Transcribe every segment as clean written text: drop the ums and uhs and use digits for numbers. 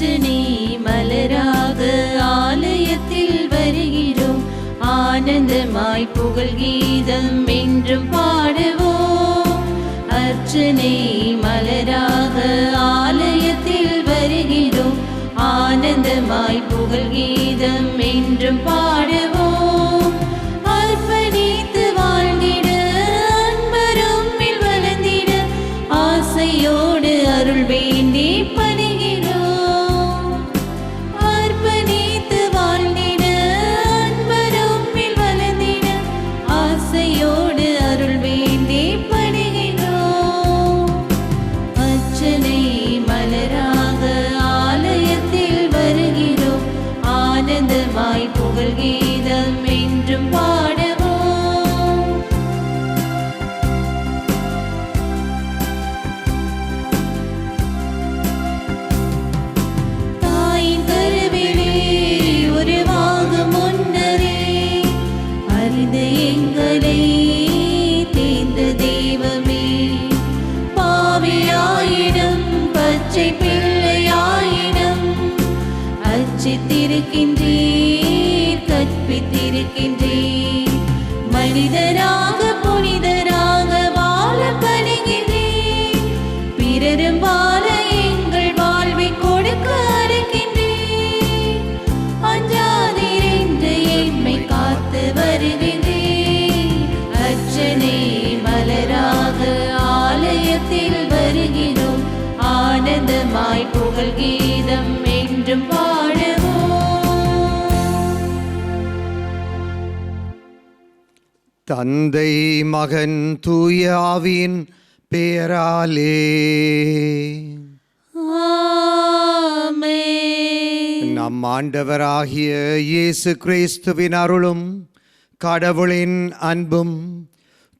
அர்ச்சனை மலராக ஆலயத்தில் வருகிறோம். ஆனந்தமாய் புகழ் கீதம் என்றும் பாடுவோம். அர்ச்சனை மலராக ஆலயத்தில் வருகிறோம். ஆனந்தமாய் புகழ் கீதம் என்றும் பாடுவோம். அர்ப்பணித்து வாழ்ந்திட அன்பரும் வளர்ந்திட ஆசையோடு அருள் வேண்டி பணிகிறோம். அர்ப்பணித்து வாழ்ந்திட அன்பரும் வளர்ந்திட ஆசையோடு அருள் வேண்டி பணிகிறோம். அர்ச்சனை மலராக ஆலயத்தில் வருகிறோம். ஆனந்தமாய் புகழ் கீதம் என்றும் பாடுவோம். தாயின் கருவிலே உருவாகும் முன்னரே அறிந்த எங்களை தேர்ந்த தெய்வமே, பாவியாயிடம் பச்சை பிள்ளையாயிடம் அச்சித்திருக்கின்றீர், கற்பித்திருக்கின்றீர். மனிதராக புனிதராக வாழ பணிகின்றீர். பிறரும் வாழ எங்கள் வாழ்வை கொடுக்க அழைக்கின்றீர். அஞ்சாதீர் என்று எம்மை காத்து வருகின்றீர். அர்ச்சனை மலராக ஆலயத்தில் வருகிறோம். ஆனந்தமாய் புகழ் கீதம் என்றும் பாடுவோம். தந்தை மகன் தூய ஆவியின் பெயராலே ஆமென். நம் ஆண்டவராகிய இயேசு கிறிஸ்துவின் அருளும் கடவுளின் அன்பும்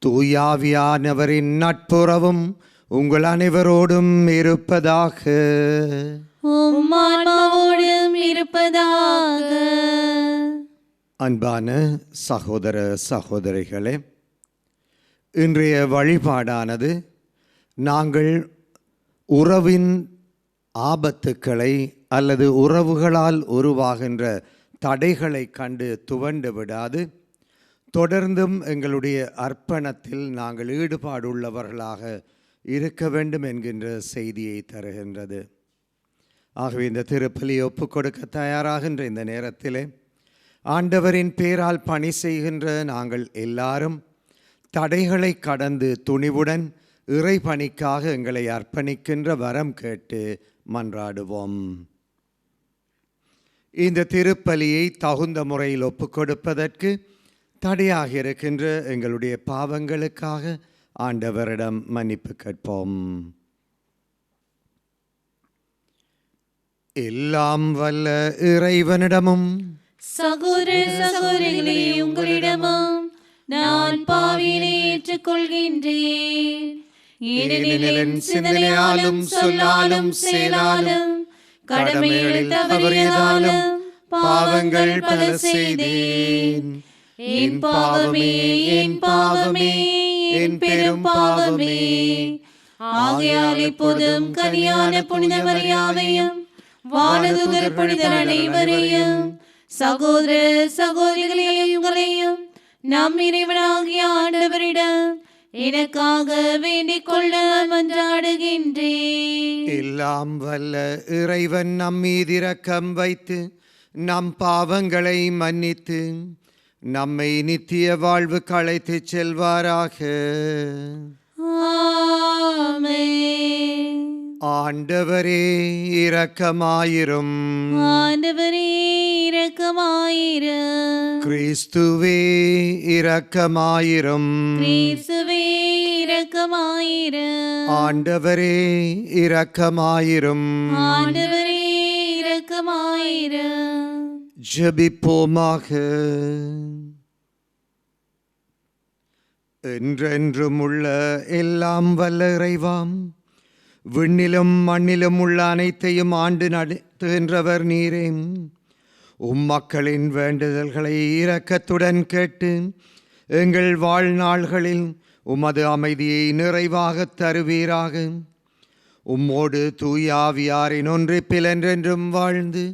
தூயாவியானவரின் நட்புறவும் உங்கள் அனைவரோடும் இருப்பதாக. உம் ஆன்மாவோடும் இருப்பதாக. அன்பான சகோதர சகோதரிகளே, இன்றைய வழிபாடானது நாங்கள் உறவின் ஆபத்துக்களை அல்லது உறவுகளால் உருவாகின்ற தடைகளை கண்டு துவண்டு விடாது தொடர்ந்தும் எங்களுடைய அர்ப்பணத்தில் நாங்கள் ஈடுபாடுள்ளவர்களாக இருக்க வேண்டும் என்கின்ற செய்தியை தருகின்றது. ஆகவே இந்த திருப்பலி ஒப்புக் கொடுக்க தயாராகின்ற இந்த நேரத்திலே ஆண்டவரின் பேரால் பணி செய்கின்ற நாங்கள் எல்லாரும் தடைகளை கடந்து துணிவுடன் இறை பணிக்காக எங்களை அர்ப்பணிக்கின்ற வரம் கேட்டு மன்றாடுவோம். இந்த திருப்பலியை தகுந்த முறையில் ஒப்புக் கொடுப்பதற்கு தடையாக இருக்கின்ற எங்களுடைய பாவங்களுக்காக ஆண்டவரிடம் மன்னிப்பு கேட்போம். எல்லாம் வல்ல இறைவனிடமும் சகோதர சகோதரிகளே, உங்களிடமும் நான் பாவியை ஏற்றுக்கொள்கின்றேன். ஏனெனில் என் சிந்தனையாலும் சொல்லாலும் செயலாலும் கடமைகளில் தவறியதாலும் பாவங்கள் பல செய்தேன். என் பாவமே, என் பாவமே, என் பெரும் பாவமே. ஆகையால் இப்போதும் கனியான புனித மரியாதையும் வானதூதர் புனிதர் அனைவரையும் சகோதர சகோதரிகளையும் உங்களையும் நம் இறைவனாகிய ஆண்டவரிடம் எனக்காக வேண்டிக் கொள்ள மன்றாடுகின்றேன். எல்லாம் வல்ல இறைவன் நம் மீது இரக்கம் வைத்து நம் பாவங்களை மன்னித்து நம்மை நித்திய வாழ்வுக்கு அழைத்துச் செல்வாராக. ஆமென். ஆண்டவரே இரக்கமாயிரும். ஆண்டவரே இரக்கமாயிரும். கிறிஸ்துவே இரக்கமாயிரும். கிறிஸ்துவே இரக்கமாயிரும். ஆண்டவரே இரக்கமாயிரும். ஆண்டவரே இரக்கமாயிரும். ஜெபிப்போமாக. என்றென்றும் உள்ள எல்லாம் வல்ல இறைவாம், விண்ணிலும் மண்ணிலும் உள்ள அனைத்தையும் ஆண்டு நடத்துகின்றவர் நீரே. மக்களின் வேண்டுதல்களை இரக்கத்துடன் கேட்டு எங்கள் வாழ்நாள்களில் உமது அமைதியை நிறைவாக தருவீராக. உம்மோடு தூயாவியாரின் ஒன்றிப்பில் என்றென்றும் வாழ்ந்து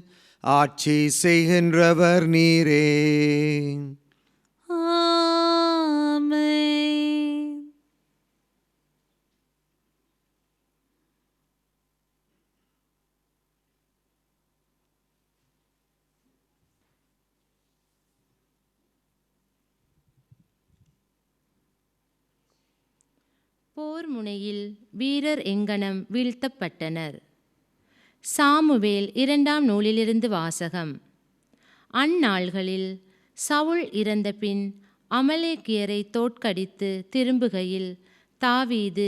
ஆட்சி செய்கின்றவர் நீரே. ஆமென். போர் முனையில் வீரர் எங்கனம் வீழ்த்தப்பட்டனர். சாமுவேல் 2ஆம் நூலிலிருந்து வாசகம். அந்நாள்களில் சவுல் இறந்த பின் அமலேக்கியரை தோற்கடித்து திரும்புகையில் தாவீது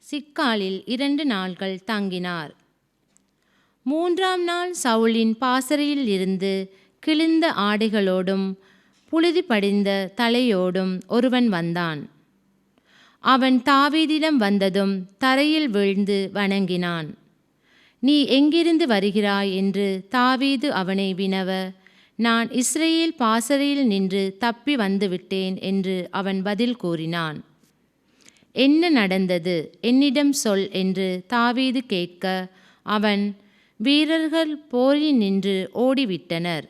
சிக்காலில் 2 நாள்கள் தங்கினார். 3ஆம் நாள் சவுலின் பாசறையில் இருந்து கிழிந்த ஆடைகளோடும் புழுதி படிந்த தலையோடும் ஒருவன் வந்தான். அவன் தாவீதிடம் வந்ததும் தரையில் வீழ்ந்து வணங்கினான். நீ எங்கிருந்து வருகிறாய் என்று தாவீது அவனை வினவ, நான் இஸ்ரேல் பாசறையில் நின்று தப்பி வந்துவிட்டேன் என்று அவன் பதில் கூறினான். என்ன நடந்தது, என்னிடம் சொல் என்று தாவீது கேட்க, அவன், வீரர்கள் போரில் நின்று ஓடிவிட்டனர்,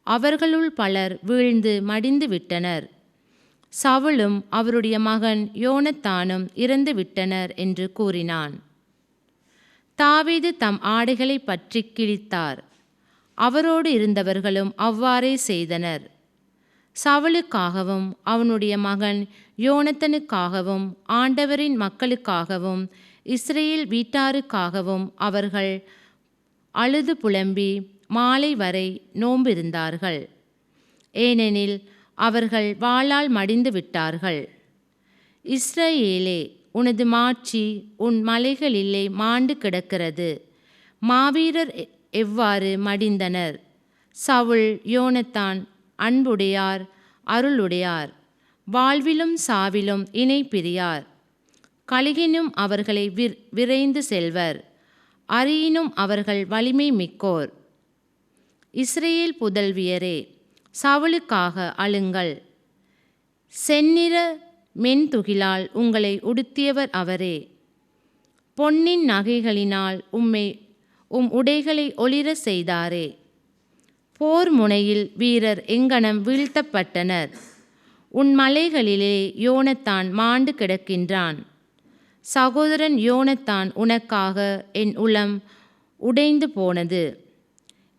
அவர்களுள் பலர் வீழ்ந்து மடிந்து விட்டனர், சவுலும் அவருடைய மகன் யோனத்தானும் இறந்து விட்டனர் என்று கூறினான். தாவீது தம் ஆடைகளை பற்றி கிழித்தார். அவரோடு இருந்தவர்களும் அவ்வாறே செய்தனர். சவுலுக்காகவும் அவனுடைய மகன் யோனத்தனுக்காகவும் ஆண்டவரின் மக்களுக்காகவும் இஸ்ரேல் வீட்டாருக்காகவும் அவர்கள் அழுது புலம்பி மாலை வரை நோம்பிருந்தார்கள். ஏனெனில் அவர்கள் வாளால் மடிந்து விட்டார்கள். இஸ்ரேலே, உனது மாட்சி உன் மலைகளிலே மாண்டு கிடக்கிறது. மாவீரர் எவ்வாறு மடிந்தனர். சவுல் யோனத்தான் அன்புடையார், அருளுடையார், வாழ்விலும் சாவிலும் இணை பிரியார். கழுகினும் அவர்களை விரைந்து செல்வர், அரியினும் அவர்கள் வலிமை மிக்கோர். இஸ்ரேல் புதல்வியரே, சவுலுக்காக அழுங்கள். செந்நிற மென்துகிலால் உங்களை உடுத்தியவர் அவரே. பொன்னின் நகைகளினால் உம் உடைகளை ஒளிர செய்தாரே. போர் முனையில் வீரர் எங்கனம் வீழ்த்தப்பட்டனர். உன் மலைகளிலே யோனத்தான் மாண்டு கிடக்கின்றான். சகோதரன் யோனத்தான் உனக்காக என் உளம் உடைந்து போனது.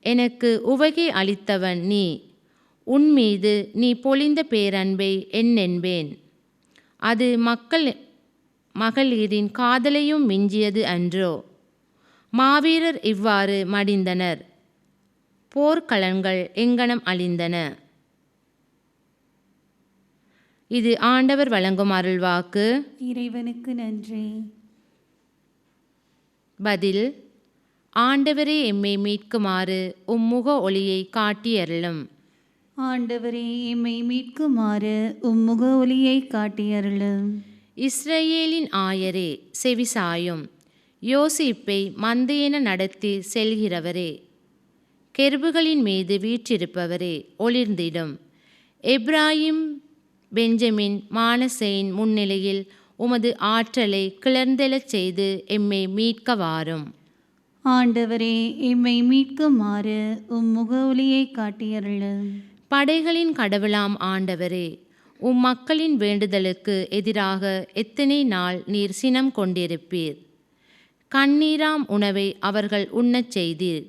எனக்கு உவகை அளித்தவன் நீ. உன்மீது நீ பொழிந்த பேரன்பை என்னென்பேன். அது மகளிரின் காதலையும் மிஞ்சியது அன்றோ. மாவீரர் இவ்வாறு மடிந்தனர். போர்க்களங்கள் எங்கனம் அழிந்தன. இது ஆண்டவர் வழங்கும் அருள்வாக்கு. இறைவனுக்கு நன்றி. பதில்: ஆண்டவரே, எம்மை மீட்குமாறு உம்முக ஒளியை காட்டியருளும். ஆண்டவரே, எம்மை மீட்குமாறு உம்முக ஒளியை காட்டியருளும். இஸ்ரேலின் ஆயரே, செவிசாயும். யோசிப்பை மந்தையென நடத்தி செல்கிறவரே, கெருபுகளின் மீது வீற்றிருப்பவரே, ஒளிர்ந்திடும். எப்ராயிம் பெஞ்சமின் மானசேயின் முன்னிலையில் உமது ஆற்றலை கிளர்ந்தெழச் செய்து எம்மை மீட்க வாரும். ஆண்டவரே, எம்மை மீட்குமாறு உம்முக ஒளியை காட்டியருளும். படைகளின் கடவுளாம் ஆண்டவரே, உம் மக்களின் வேண்டுதலுக்கு எதிராக எத்தனை நாள் நீர் சினம் கொண்டிருப்பீர். கண்ணீராம் உணவை அவர்கள் உண்ணச் செய்தீர்.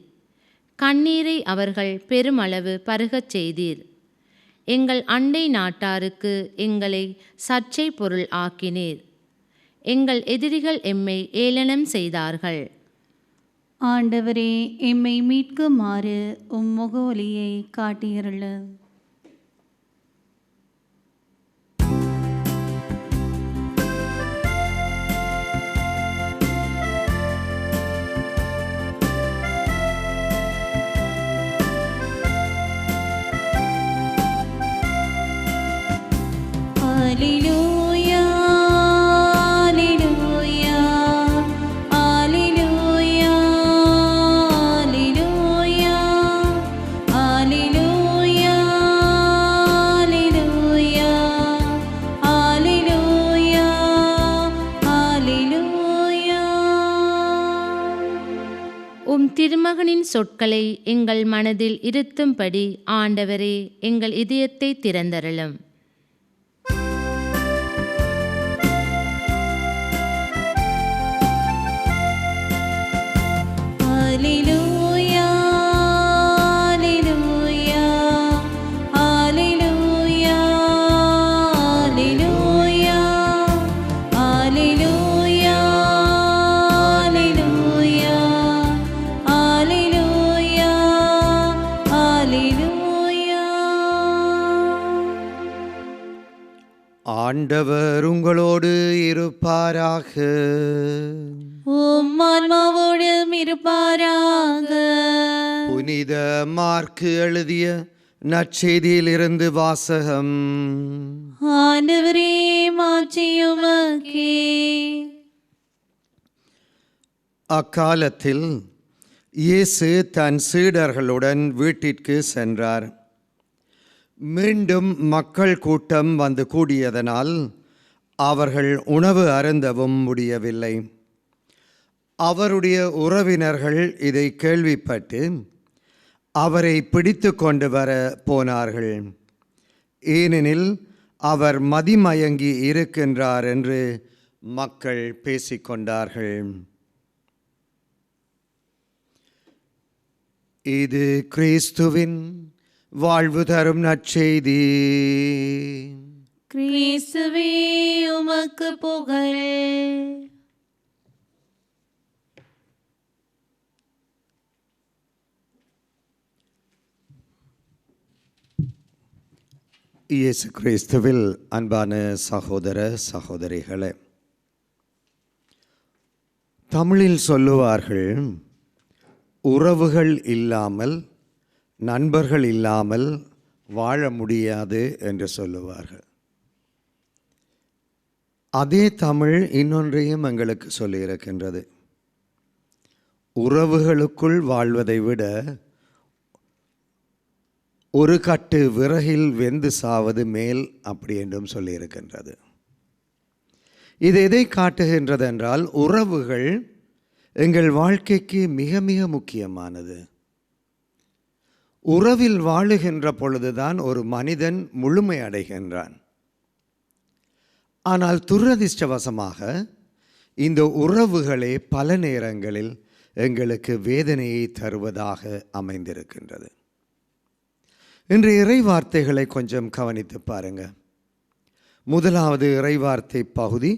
கண்ணீரை அவர்கள் பெருமளவு பருகச் செய்தீர். எங்கள் அண்டை நாட்டாருக்கு எங்களை சர்ச்சை பொருள் ஆக்கினீர். எங்கள் எதிரிகள் எம்மை ஏளனம் செய்தார்கள். ஆண்டவரே, எம்மை மீட்குமாறு உம்முக ஒளியை காட்டியருளும். Alleluia, alleluia, alleluia, alleluia, alleluia, திருமகனின் சொற்களை எங்கள் மனதில் இருத்தும்படி ஆண்டவரே எங்கள் இதயத்தை திறந்தருளும். Alleluia, Alleluia, Alleluia, Alleluia, Alleluia, Alleluia, Alleluia, Alleluia. ஆண்டவர் உங்களோடு இருப்பாராக. உம் ஆன்மாவோடும் இருப்பாராக. புனித மார்க்கு எழுதிய நற்செய்தியிலிருந்து வாசகம். ஆண்டவரே மாட்சி உமக்கே. அக்காலத்தில் இயேசு தன் சீடர்களுடன் வீட்டிற்கு சென்றார். மீண்டும் மக்கள் கூட்டம் வந்து கூடியதனால் அவர்கள் உணவு அருந்தவும் முடியவில்லை. அவருடைய உறவினர்கள் இதை கேள்விப்பட்டு அவரை பிடித்து கொண்டு வர போனார்கள். ஏனெனில் அவர் மதிமயங்கி இருக்கின்றார் என்று மக்கள் பேசிக்கொண்டார்கள். இது கிறிஸ்துவின் வாழ்வு தரும் நற்செய்தி. கிறிஸ்துவே உமக்கு புகழ். இயேசு கிறிஸ்துவில் அன்பான சகோதர சகோதரிகளே, தமிழில் சொல்லுவார்கள், உறவுகள் இல்லாமல் நண்பர்கள் இல்லாமல் வாழ முடியாது என்று சொல்லுவார்கள். அதே தமிழ் இன்னொன்றையும் எங்களுக்கு சொல்லியிருக்கின்றது. உறவுகளுக்குள் வாழ்வதை விட ஒரு கட்டு விறகில் வெந்து சாவது மேல் அப்படி என்றும் சொல்லியிருக்கின்றது. இது எதை காட்டுகின்றது என்றால், உறவுகள் எங்கள் வாழ்க்கைக்கு மிக மிக முக்கியமானது. உறவில் வாழுகின்ற பொழுதுதான் ஒரு மனிதன் முழுமை அடைகின்றான். ஆனால் துரதிர்ஷ்டவசமாக இந்த உறவுகளே பல நேரங்களில் எங்களுக்கு வேதனையை தருவதாக அமைந்திருக்கின்றது. இன்று இறைவார்த்தைகளை கொஞ்சம் கவனித்து பாருங்க. முதலாவது இறைவார்த்தை பகுதி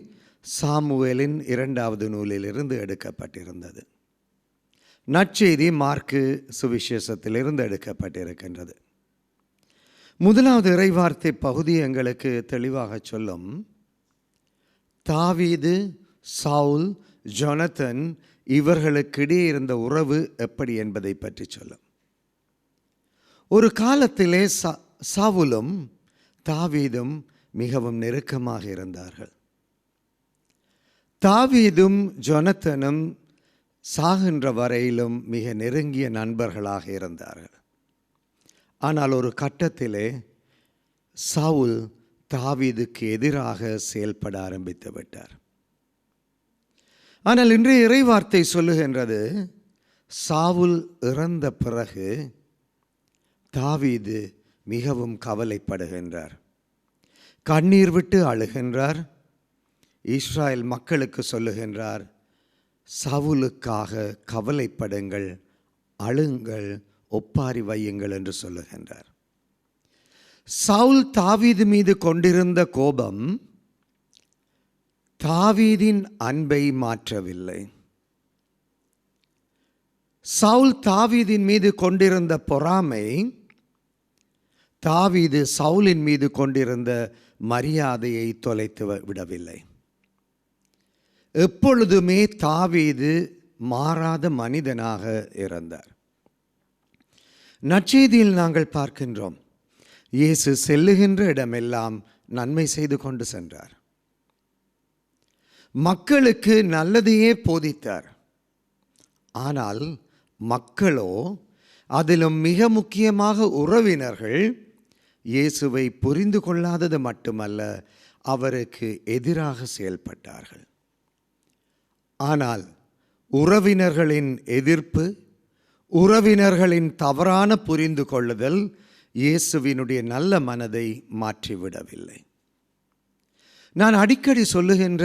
சாமுவேலின் 2வது நூலிலிருந்து எடுக்கப்பட்டிருந்தது. நற்செய்தி மார்க்கு சுவிசேஷத்திலிருந்து எடுக்கப்பட்டிருக்கின்றது. முதலாவது இறைவார்த்தை பகுதி எங்களுக்கு தெளிவாக சொல்லும், தாவீது, சவுல், ஜொனத்தன் இவர்களுக்கிடையே இருந்த உறவு எப்படி என்பதை பற்றி சொல்லும். ஒரு காலத்திலே சவுலும் தாவீதும் மிகவும் நெருக்கமாக இருந்தார்கள். தாவீதும் ஜொனத்தனும் சாகின்ற வரையிலும் மிக நெருங்கிய நண்பர்களாக இருந்தார்கள். ஆனால் ஒரு கட்டத்திலே சவுல் தாவீதுக்கு எதிராக செயல்பட ஆரம்பித்து விட்டார். ஆனால் இன்றைய இறைவார்த்தை சொல்லுகின்றது, சவுல் இறந்த பிறகு தாவீது மிகவும் கவலைப்படுகின்றார், கண்ணீர் விட்டு அழுகின்றார். இஸ்ராயல் மக்களுக்கு சொல்லுகின்றார், சவுலுக்காக கவலைப்படுங்கள், அழுங்கள், ஒப்பாரி வையுங்கள் என்று சொல்லுகின்றார். சவுல் தாவீது மீது கொண்டிருந்த கோபம் தாவீதின் அன்பை மாற்றவில்லை. சவுல் தாவீதின் மீது கொண்டிருந்த பொறாமை தாவீது சவுலின் மீது கொண்டிருந்த மரியாதையை தொலைத்து விடவில்லை. எப்பொழுதுமே தாவீது மாறாத மனிதனாக இருந்தார். நற்செய்தியில் நாங்கள் பார்க்கின்றோம், இயேசு செல்லுகின்ற இடமெல்லாம் நன்மை செய்து கொண்டு சென்றார். மக்களுக்கு நல்லதையே போதித்தார். ஆனால் மக்களோ, அதிலும் மிக முக்கியமாக உறவினர்கள், இயேசுவை புரிந்து கொள்ளாதது மட்டுமல்ல, அவருக்கு எதிராக செயல்பட்டார்கள். ஆனால் உறவினர்களின் எதிர்ப்பு, உறவினர்களின் தவறான புரிந்து கொள்ளுதல் இயேசுவினுடைய நல்ல மனதை மாற்றிவிடவில்லை. நான் அடிக்கடி சொல்லுகின்ற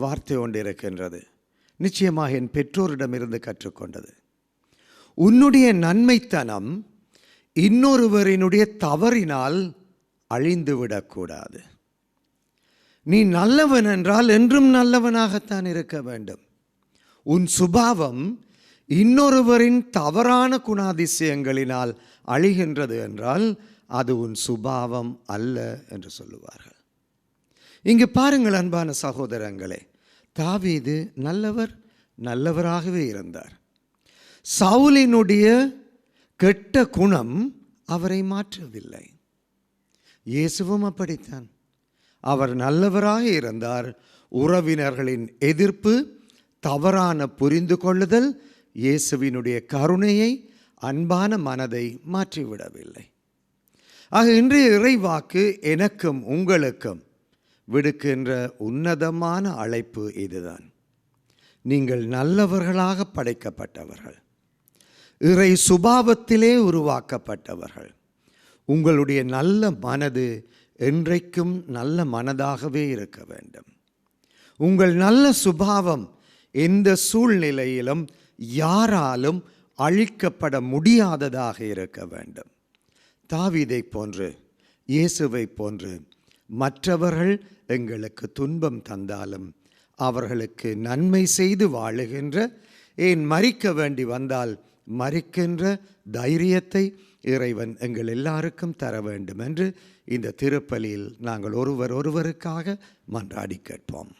வார்த்தை ஒன்று இருக்கின்றது, நிச்சயமாக என் பெற்றோரிடமிருந்து கற்றுக்கொண்டது. உன்னுடைய நன்மைத்தனம் இன்னொருவரினுடைய தவறினால் அழிந்துவிடக்கூடாது. நீ நல்லவன் என்றால் என்றும் நல்லவனாகத்தான் இருக்க வேண்டும். உன் சுபாவம் இன்னொருவரின் தவறான குணாதிசயங்களினால் அழிகின்றது என்றால் அது உன் சுபாவம் அல்ல என்று சொல்லுவார்கள். இங்கு பாருங்கள் அன்பான சகோதரங்களே, தாவீது நல்லவராகவே இருந்தார். சவுலினுடைய கெட்ட குணம் அவரை மாற்றவில்லை. இயேசுவும் அப்படித்தான். அவர் நல்லவராக இருந்தார். உறவினர்களின் எதிர்ப்பு, தவறான புரிந்து கொள்ளுதல் இயேசுவினுடைய கருணையை, அன்பான மனதை மாற்றிவிடவில்லை. ஆக இன்றைய இறைவாக்கு எனக்கும் உங்களுக்கும் விடுக்கின்ற உன்னதமான அழைப்பு இதுதான். நீங்கள் நல்லவர்களாக படைக்கப்பட்டவர்கள், இறை சுபாவத்திலே உருவாக்கப்பட்டவர்கள். உங்களுடைய நல்ல மனது என்றைக்கும் நல்ல மனதாகவே இருக்க வேண்டும். உங்கள் நல்ல சுபாவம் எந்த சூழ்நிலையிலும் யாராலும் அழிக்கப்பட முடியாததாக இருக்க வேண்டும். தாவீதை போன்று, இயேசுவை போன்று மற்றவர்கள் எங்களுக்கு துன்பம் தந்தாலும் அவர்களுக்கு நன்மை செய்து வாழுகின்ற, ஏன் மரிக்க வேண்டி வந்தால் மரிக்கின்ற தைரியத்தை இறைவன் எங்கள் எல்லாருக்கும் தர வேண்டும் என்று இந்த திருப்பலியில் நாங்கள் ஒருவருக்காக மன்றாடி கேட்போம்.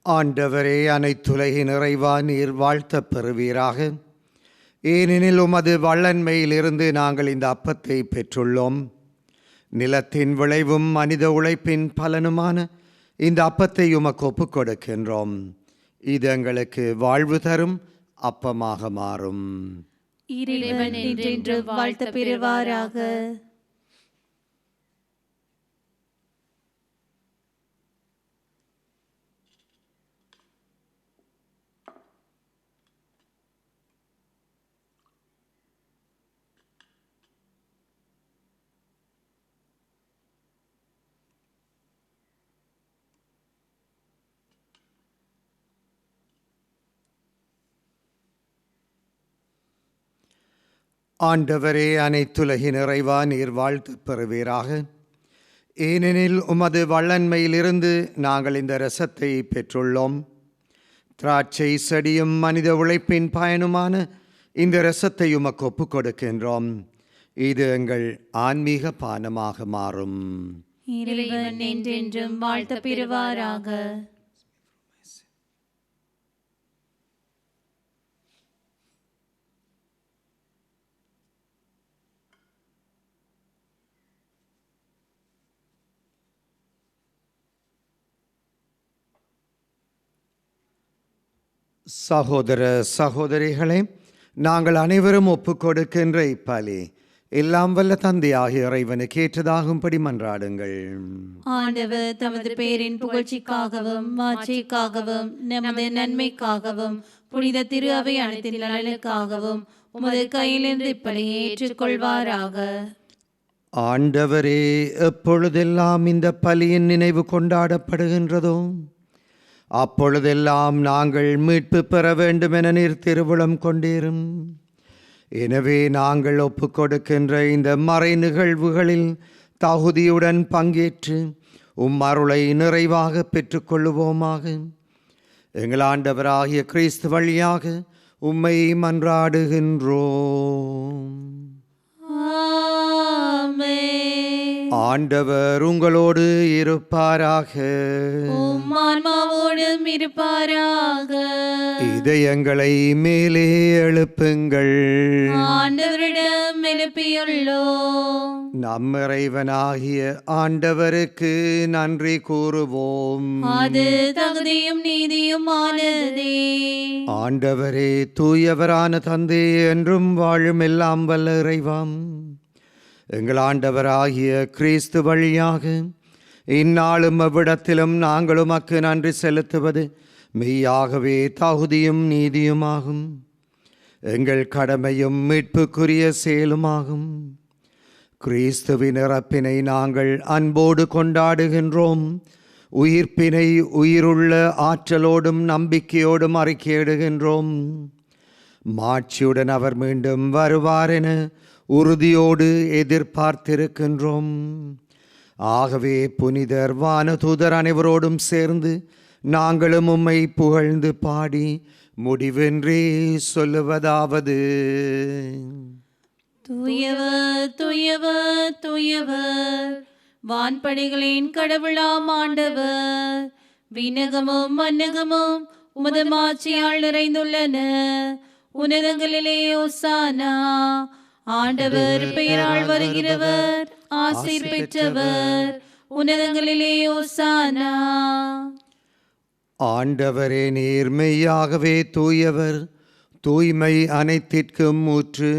ஆண்டவரே, அனைத்துலகின் இறைவா, நீர் வாழ்த்தப் பெறுவீராக. ஏனெனில் உமது வல்லன்மையிலிருந்து நாங்கள் இந்த அப்பத்தை பெற்றுள்ளோம். நிலத்தின் விளைவும் மனித உழைப்பின் பலனுமான இந்த அப்பத்தை உமக்கு ஒப்புக் கொடுக்கின்றோம். இது எங்களுக்கு வாழ்வு தரும் அப்பமாக மாறும். இறைவன் என்றென்று வாழ்த்த பெறுவாராக. ஆண்டவரே, அனைத்துலகின் இறைவா, நீர் வாழ்த்துப் பெறுவீராக. ஏனெனில் உமது வல்லன்மையிலிருந்து நாங்கள் இந்த இரசத்தை பெற்றுள்ளோம். திராட்சை செடியும் மனித உழைப்பின் பயனுமான இந்த இரசத்தை உமக்கு ஒப்புக் கொடுக்கின்றோம். இது எங்கள் ஆன்மீக பானமாக மாறும். இறைவன் என்றென்றும் வாழ்த்த பெறுவாராக. சகோதர சகோதரிகளே, நாங்கள் அனைவரும் ஒப்புக் கொடுக்கின்ற இப்பலி எல்லாம் வல்ல தந்தையாகிய இறைவனுக்கு ஏற்றதாகும்படி மன்றாடுங்கள். ஆண்டவர் தமது பேரின் புகழ்ச்சிக்காகவும் மாட்சிக்காகவும் நமது நன்மைக்காகவும் புனித திரு அவை அனைத்தின் நலனுக்காகவும் உமது கையிலிருந்து இப்பலியை ஏற்றுக்கொள்வாராக. ஆண்டவரே, எப்பொழுதெல்லாம் இந்த பலியின் நினைவு கொண்டாடப்படுகின்றதோ அப்பொழுதெல்லாம் நாங்கள் மீட்பு பெற வேண்டும் என நீர் திருவுளம் கொண்டீரும். எனவே நாங்கள் ஒப்புக் கொடுக்கின்ற இந்த மறை நிகழ்வுகளில் தகுதியுடன் பங்கேற்று உம் அருளை நிறைவாக பெற்றுக்கொள்ளுவோமாக. எங்கள் ஆண்டவராகிய கிறிஸ்து வழியாக உம்மை மன்றாடுகின்றோம். ஆமென். ஆண்டவர் உங்களோடு இருப்பாராக. உம் ஆன்மாவோடும் இருப்பாராக. இதயங்களை மேலே எழுப்புங்கள். ஆண்டவரிடம் எழுப்பியுள்ளோம். நம் இறைவனாகிய ஆண்டவருக்கு நன்றி கூறுவோம். அது தகுதியும் நீதியுமானதே. ஆண்டவரே, தூயவரான தந்தை, என்றும் வாழும் எல்லாம் வல்ல இறைவாம், எங்கள் ஆண்டவராகிய கிறிஸ்து வழியாக இந்நாளும் அவ்விடத்திலும் நாங்கள் உமக்கு நன்றி செலுத்துவது மெய்யாகவே தகுதியும் நீதியுமாகும். எங்கள் கடமையும் மீட்புக்குரிய செயலுமாகும். கிறிஸ்துவின் இறப்பினை நாங்கள் அன்போடு கொண்டாடுகின்றோம். உயிர்ப்பினை உயிருள்ள ஆற்றலோடும் நம்பிக்கையோடும் அறிக்கையிடுகின்றோம். மாட்சியுடன் அவர் மீண்டும் வருவார் என உறுதியோடு எதிர்பார்த்திருக்கின்றோம். ஆகவே புனிதர் வானதூதர் அனைவரோடும் சேர்ந்து நாங்களும் உம்மை புகழ்ந்து பாடி முடிவின்றி சொல்லுவதாவது: தூயவர் தூயவர் தூயவர், வான்படைகளின் கடவுளாம் ஆண்டவர். விண்ணகமும் மன்னகமும் உமது மாட்சியால் நிறைந்துள்ளன. உன்னதங்களிலே ஓசானா. ஆண்டவர் பெயரால் வருகிறவர் ஆசீர் பெற்றவர். உன்னதங்களிலே ஓசானா. ஆண்டவரே, நீர் மெய்யாகவே தூயவர், தூய்மை அனைத்திற்கும் ஊற்று.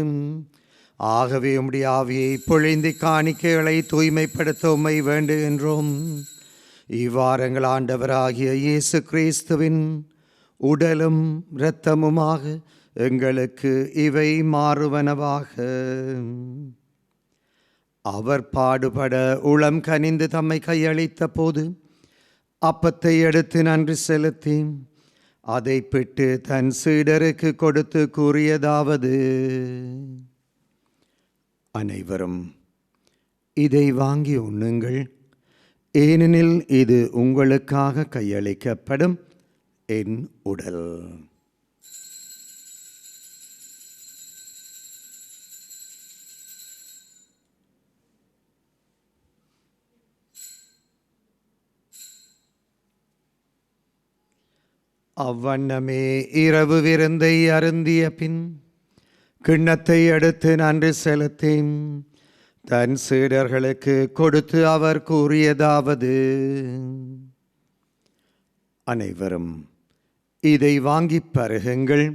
ஆகவே உம்முடைய ஆவியை பொழிந்து காணிக்கைகளை தூய்மைப்படுத்த உம்மை வேண்டுகின்றோம். இவ்வாறங்கள் ஆண்டவராகிய இயேசு கிறிஸ்துவின் உடலும் இரத்தமுமாக எங்களுக்கு இவை மாறுவனவாக. அவர் பாடுபட உளம் கனிந்து தம்மை கையளித்த போது அப்பத்தை எடுத்து நன்றி செலுத்தி அதை பிட்டு தன் சீடருக்கு கொடுத்து கூறியதாவது: அனைவரும் இதை வாங்கி உண்ணுங்கள், ஏனெனில் இது உங்களுக்காக கையளிக்கப்படும் என் உடல். அவ்வண்ணமே இரவு விருந்தை அருந்திய பின் கிண்ணத்தை எடுத்து நன்றி செலுத்தி தன் சீடர்களுக்கு கொடுத்து அவர் கூறியதாவது: அனைவரும் இதை வாங்கிப் பருகுங்கள்,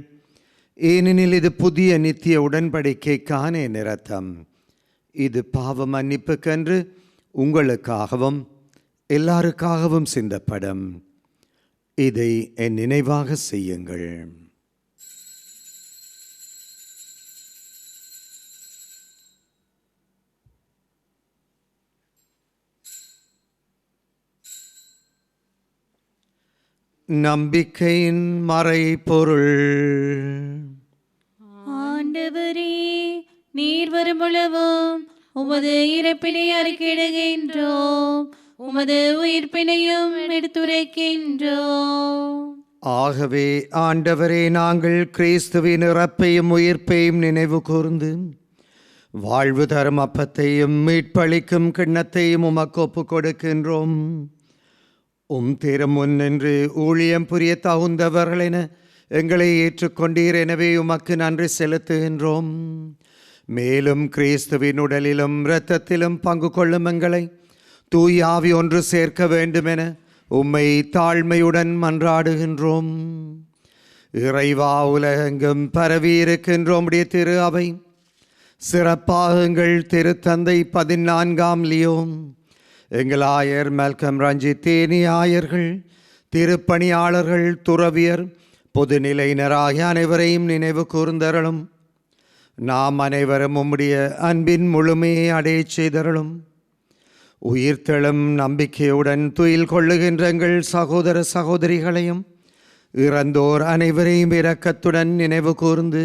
ஏனெனில் இது புதிய நித்திய உடன்படிக்கைக்கான என் இரத்தம். இது பாவ மன்னிப்புக்கென்று உங்களுக்காகவும் எல்லாருக்காகவும் சிந்தப்படும். இதை என் நினைவாக செய்யுங்கள். நம்பிக்கையின் மறைபொருள். ஆண்டவரே, நீர் வருமளவும் உமது இறப்பினை அறிக்கையிடுகின்றோம், உமது உயிர்ப்பினையும் எடுத்துரைக்கின்றோம். ஆகவே ஆண்டவரே, நாங்கள் கிறிஸ்துவின் இறப்பையும் உயிர்ப்பையும் நினைவு கூர்ந்து வாழ்வு தரும் அப்பத்தையும் மீட்பளிக்கும் கிண்ணத்தையும் உமக்கு ஒப்புக் கொடுக்கின்றோம். திருமுன் நின்று ஊழியம் புரிய தகுந்தவர்களென எங்களை ஏற்றுக்கொண்டீர். எனவே உமக்கு நன்றி செலுத்துகின்றோம். மேலும் கிறிஸ்துவின் உடலிலும் இரத்தத்திலும் பங்கு கொள்ளும் எங்களை தூய ஆவி ஒன்று சேர்க்க வேண்டுமென உம்மை தாழ்மையுடன் மன்றாடுகின்றோம். இறைவா, உலகெங்கும் பரவி இருக்கின்றோம் திரு அவை, சிறப்பாக எங்கள் திருத்தந்தை 14ஆம் லியோ, எங்கள் ஆயர் மல்கம் ரஞ்சித் தேனி ஆயர்கள், திருப்பணியாளர்கள், துறவியர், பொதுநிலையினராகிய அனைவரையும் நினைவு கூர்ந்தருளும். நாம் அனைவரும் உம்முடைய அன்பின் முழுமையை அடையச் செய்தருளும். உயிர்த்தெழும் நம்பிக்கையுடன் துயில் கொள்ளுகின்ற எங்கள் சகோதர சகோதரிகளையும் இறந்தோர் அனைவரையும் இரக்கத்துடன் நினைவு கூர்ந்து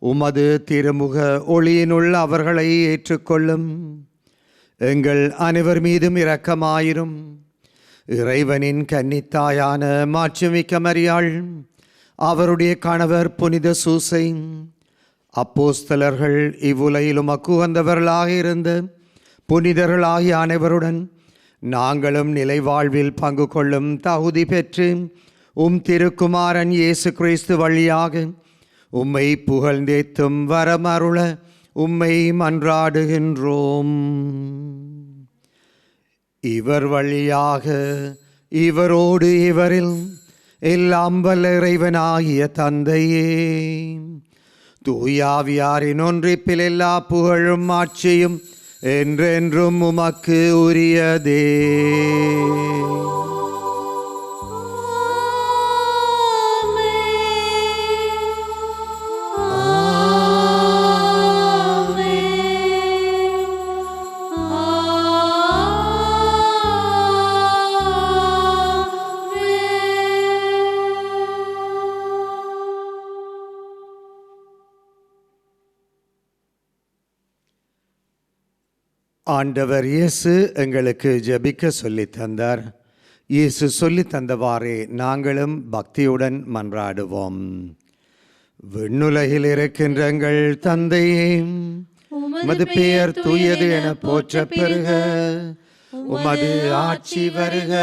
உமது திருமுக ஒளியினுள் அவர்களை ஏற்றுக்கொள்ளும். எங்கள் அனைவர் மீதும் இரக்கமாயிரும். இறைவனின் கன்னித்தாயான மாட்சிமிக்க மரியாள், அவருடைய கணவர் புனித சூசை, அப்போஸ்தலர்கள், இவ்வுலகிலும் அக்குவந்தவர்களாக இருந்த புனிதர்களாகிய அனைவருடன் நாங்களும் நிலை வாழ்வில் பங்கு கொள்ளும் தகுதி பெற்று திருக்குமாரன் இயேசு கிறிஸ்து வழியாக உம்மை புகழ்ந்தேத்தும் வரமருள உம்மை மன்றாடுகின்றோம். இவர் வழியாக, இவரோடு, இவரில் எல்லாம் வல்ல இறைவனாகிய தந்தையே, தூயாவியாரின் ஒன்றிப்பில் எல்லா புகழும் ஆட்சியும் என்றென்றும் உமக்கு உரியதே. ஆண்டவர் இயேசு எங்களுக்கு ஜெபிக்க சொல்லித் தந்தார். இயேசு சொல்லித் தந்தவாறே நாங்களும் பக்தியுடன் மன்றாடுவோம். விண்ணுலகில் இருக்கின்ற எங்கள் தந்தையே, உமது பெயர் தூயது என போற்றப் பெறுக. உமது ஆட்சி வருக.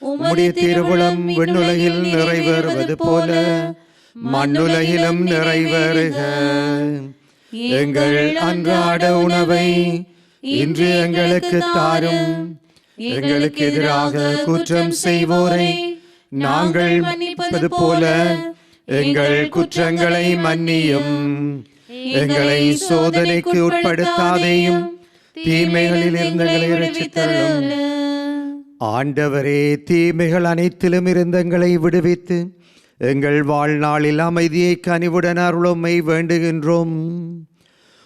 உம்முடைய திருவுளம் விண்ணுலகில் நிறைவேறுவது போல மண்ணுலகிலும் நிறைவேறுக. எங்கள் அன்றாட உணவை இன்று எங்களுக்கு தாரும். எங்களுக்கு எதிராக குற்றம் செய்வோரை நாங்கள் மன்னிப்பது போல எங்கள் குற்றங்களை மன்னியும். எங்களை சோதனைக்கு உட்படுத்தாதேயும், தீமைகளில் இருந்து எங்களை ரட்சித்தருளும். ஆண்டவரே, தீமைகள் அனைத்திலும் இருந்து எங்களை விடுவித்து எங்கள் வாழ்நாளில் அமைதியை கனிவுடன் அருளுமை வேண்டுகின்றோம்.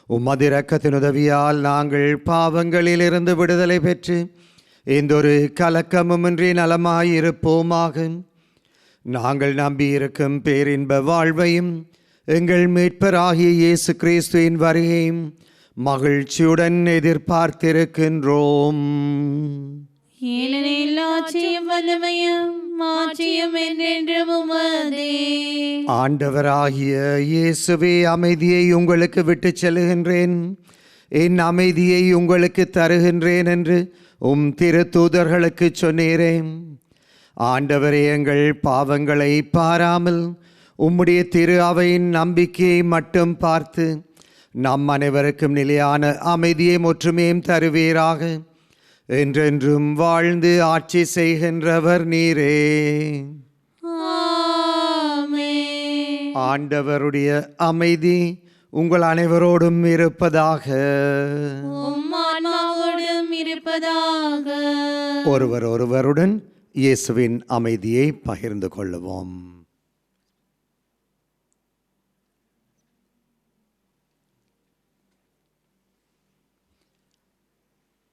உமது இரக்கத்தின் உதவியால் நாங்கள் பாவங்களிலிருந்து விடுதலை பெற்று எந்தொரு கலக்கமுமின்றி நலமாயிருப்போமாக. நாங்கள் நம்பியிருக்கும் பேரின்ப வாழ்வையும் எங்கள் மீட்பராகிய இயேசு கிறிஸ்துவின் வருகையும் மகிழ்ச்சியுடன் எதிர்பார்த்திருக்கின்றோம். ஏனெனில் ஆட்சியும் வல்லமையும் மாட்சியும் என்றென்றும் உமதே. ஆண்டவராகிய இயேசுவே, அமைதியை உங்களுக்கு விட்டுச் செல்கின்றேன், என் அமைதியை உங்களுக்கு தருகின்றேன் என்று திருத்தூதர்களுக்கு சொன்னீரேன். ஆண்டவரே, எங்கள் பாவங்களை பாராமல் உம்முடைய திரு அவையின் நம்பிக்கையை மட்டும் பார்த்து நம் அனைவருக்கும் நிலையான அமைதியை ஒற்றுமையும் தருவீராக. என்றென்றும் வாழ்ந்து ஆட்சி செய்கின்றவர் நீரே. ஆமென். ஆண்டவருடைய அமைதி உங்கள் அனைவரோடும் இருப்பதாக. உம் ஆன்மாவோடும் இருப்பதாக. ஒருவருடன் இயேசுவின் அமைதியை பகிர்ந்து கொள்ளுவோம்.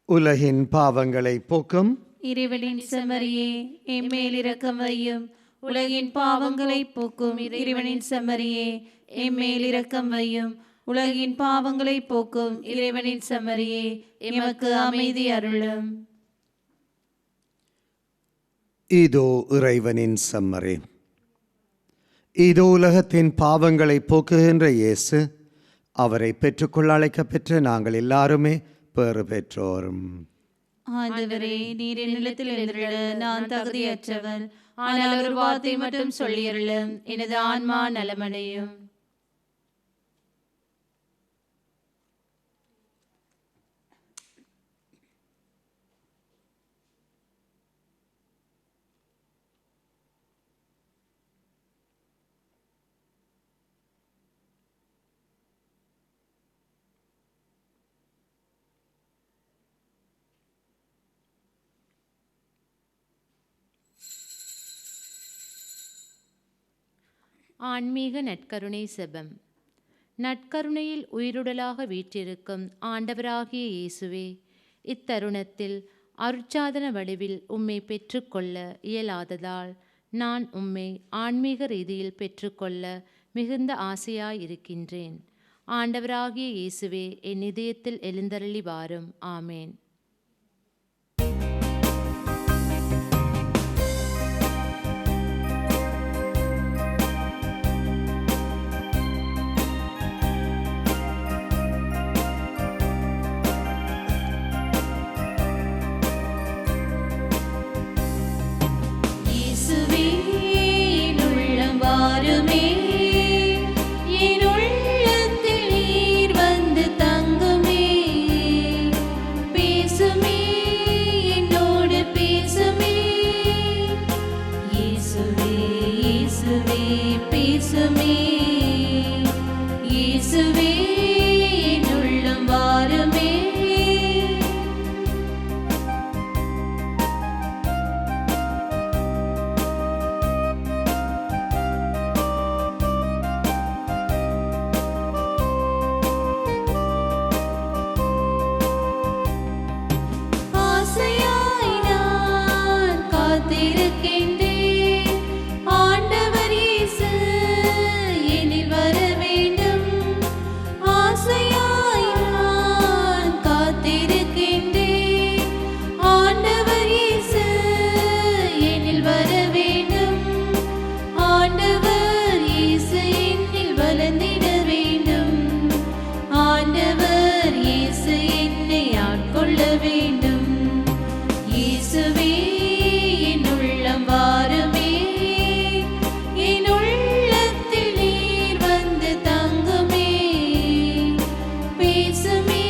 உலகின் பாவங்களை போக்கும் இறைவனின் செம்மறியே, எம்மேல் இரக்கம் வையும். உலகின் பாவங்களை போக்கும் இறைவனின் செம்மறியே, எம்மேல் இரக்கம் வையும். உலகின் பாவங்களை போக்கும் இறைவனின் செம்மறியே, எமக்கு அமைதி அருளும். இதோ இறைவனின் செம்மறி, இதோ உலகத்தின் பாவங்களை போக்குகின்ற இயேசு. அவரை பெற்றுக்கொள்ள அழைக்கப்பெற்ற நாங்கள் எல்லாருமே பேறு பெற்றோரும். ஆண்டவரே, நீர் நிலத்தில் எழுந்திருள நான் தகுதியற்றவன். ஆனால் ஒரு வார்த்தை மட்டும் சொல்லியருளும், எனது ஆன்மா நலமடையும். ஆன்மீக நற்கருணை செபம். நற்கருணையில் உயிருடலாக வீற்றிருக்கும் ஆண்டவராகிய இயேசுவே, இத்தருணத்தில் அருட்சாதன வடிவில் உம்மை பெற்றுக்கொள்ள இயலாததால் நான் உம்மை ஆன்மீக ரீதியில் பெற்றுக்கொள்ள மிகுந்த ஆசையாயிருக்கின்றேன். ஆண்டவராகிய இயேசுவே, என் இதயத்தில் எழுந்தருளி வாரும். ஆமேன். காத்திருக்கின்றேன். ஆண்டவர் இயேசு என்னில் வர வேண்டும். ஆசையாய் நான் காத்திருக்கின்றேன். ஆண்டவர் இயேசு என்னில் வர வேண்டும். ஆண்டவர் இயேசு என்னில் வளர்ந்திட வேண்டும். ஆண்டவர் இயேசு என்னை ஆட்கொள்ள வேண்டும். இயேசுவே என் உள்ளம் வாருமே. என் உள்ளத்தில் நீர் வந்து தங்குமே. பேசுமே,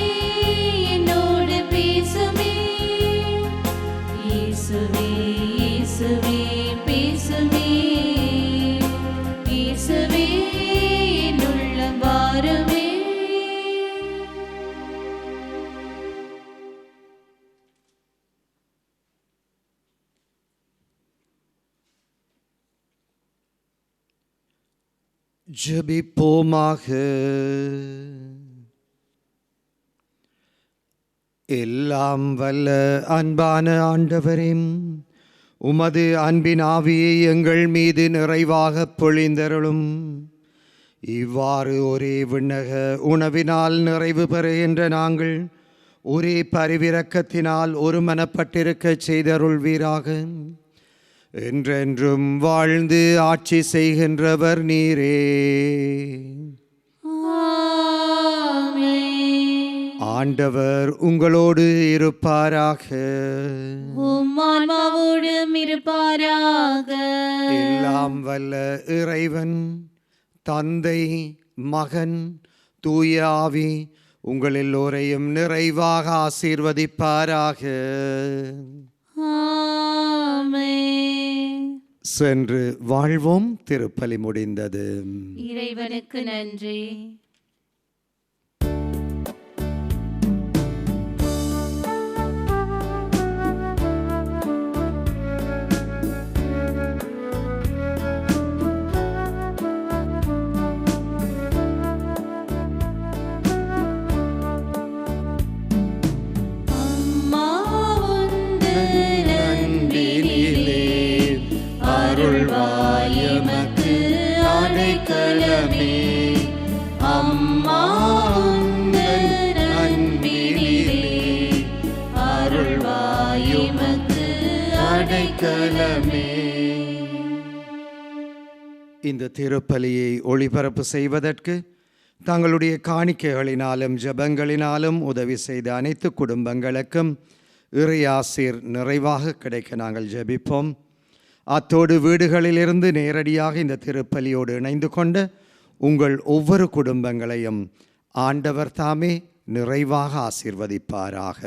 என்னோடு பேசுமே. இயேசுவே இயேசுவே பேசுமே. இயேசுவே என் உள்ளம் வாருமே. ஜெபிப்போமாக. எல்லாம் வல்ல அன்பான ஆண்டவரே, உமது அன்பின் ஆவியை எங்கள் மீது நிறைவாக பொழிந்தருளும். இவ்வாறு ஒரே விண்ணக உணவினால் நிறைவு பெறுகின்ற நாங்கள் ஒரே பரிவிரக்கத்தினால் ஒருமனப்பட்டிருக்கச் செய்தருள்வீராக. என்றென்றும் வாழ்ந்து ஆட்சி செய்கின்றவர் நீரே. ஆண்டவர் உங்களோடு இருப்பாராக. உம் ஆன்மாவோடும் இருப்பாராக. எல்லாம் வல்ல இறைவன் தந்தை, மகன், தூய ஆவி உங்கள் எல்லோரையும் நிறைவாக ஆசீர்வதிப்பாராக. சென்று வாழ்வோம். திருப்பலி முடிந்தது. இறைவனுக்கு நன்றி. அருள்வாயமக்கு அடைக்கலமே. அம்மா உந்தன் அன்பினிலே அருள்வாயமக்கு அடைக்கலமே. இந்த திருப்பலியை ஒளிபரப்பு செய்வதற்கு தங்களுடைய காணிக்கைகளினாலும் ஜெபங்களினாலும் உதவி செய்த அனைத்து குடும்பங்களுக்கும் இறையாசீர் நிறைவாக கிடைக்க நாங்கள் ஜெபிப்போம். அத்தோடு வீடுகளிலிருந்து நேரடியாக இந்த திருப்பலியோடு இணைந்து கொண்ட உங்கள் ஒவ்வொரு குடும்பங்களையும் ஆண்டவர் தாமே நிறைவாக ஆசீர்வதிப்பாராக.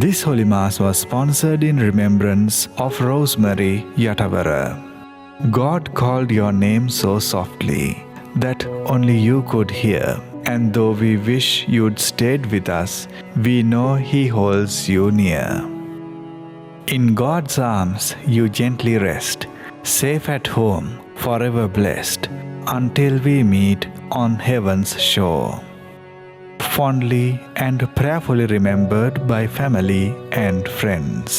This Holy Mass was sponsored in remembrance of Rosemary Yatavara. God called your name so softly that only you could hear. And though we wish you'd stayed with us, we know He holds you near. In God's arms you gently rest, safe at home, forever blessed, until we meet on heaven's shore. Fondly and prayerfully remembered by family and friends.